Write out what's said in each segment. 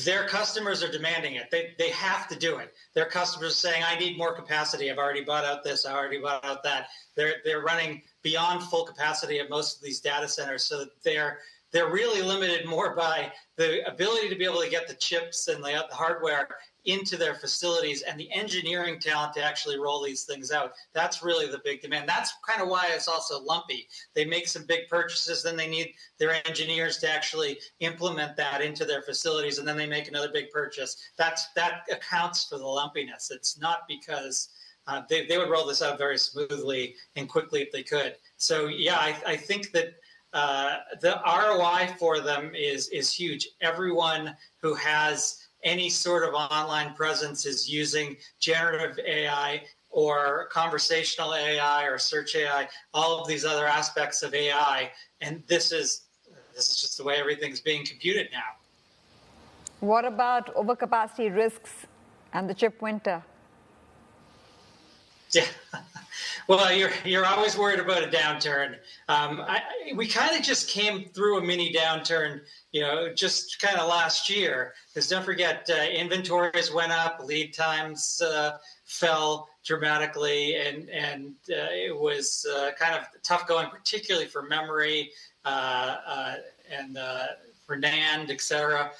their customers are demanding it. They have to do it. Their customers are saying, I need more capacity. I've already bought out this. I already bought out that. They're running beyond full capacity at most of these data centers. So they're really limited more by the ability to be able to get the chips and the hardware into their facilities and the engineering talent to actually roll these things out. That's really the big demand. That's kind of why it's also lumpy. They make some big purchases, then they need their engineers to actually implement that into their facilities, and then they make another big purchase. That accounts for the lumpiness. It's not because they would roll this out very smoothly and quickly if they could. So yeah, I think that the ROI for them is huge. Everyone who has any sort of online presence is using generative AI or conversational AI or search AI, all of these other aspects of AI. And this is just the way everything's being computed now. What about overcapacity risks and the chip winter? Yeah. Well, you're always worried about a downturn. We kind of just came through a mini downturn, just kind of last year. Because don't forget, inventories went up, lead times fell dramatically, and it was kind of tough going, particularly for memory and for NAND, et cetera.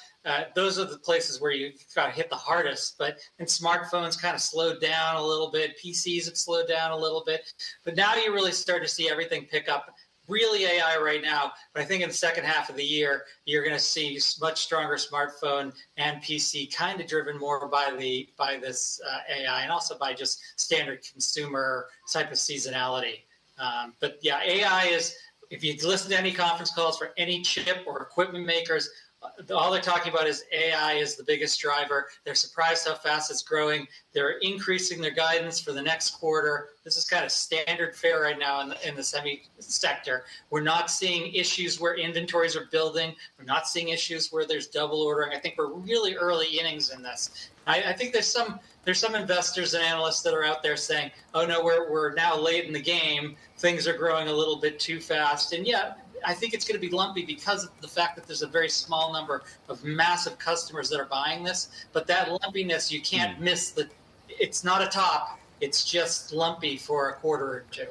Those are the places where you got hit the hardest. But and smartphones kind of slowed down a little bit. PCs have slowed down a little bit. But now you really start to see everything pick up. Really AI right now. But I think in the second half of the year, you're going to see much stronger smartphone and PC, kind of driven more by this AI and also by just standard consumer type of seasonality. But yeah, AI is, if you listen to any conference calls for any chip or equipment makers, all they're talking about is AI is the biggest driver. They're surprised how fast it's growing. They're increasing their guidance for the next quarter. This is kind of standard fare right now in the semi sector. We're not seeing issues where inventories are building. We're not seeing issues where there's double ordering. I think we're really early innings in this. I think there's some investors and analysts that are out there saying, oh no, we're now late in the game. Things are growing a little bit too fast. And yeah, I think it's going to be lumpy because of the fact that there's a very small number of massive customers that are buying this. But that lumpiness, you can't miss it's not a top. It's just lumpy for a quarter or two.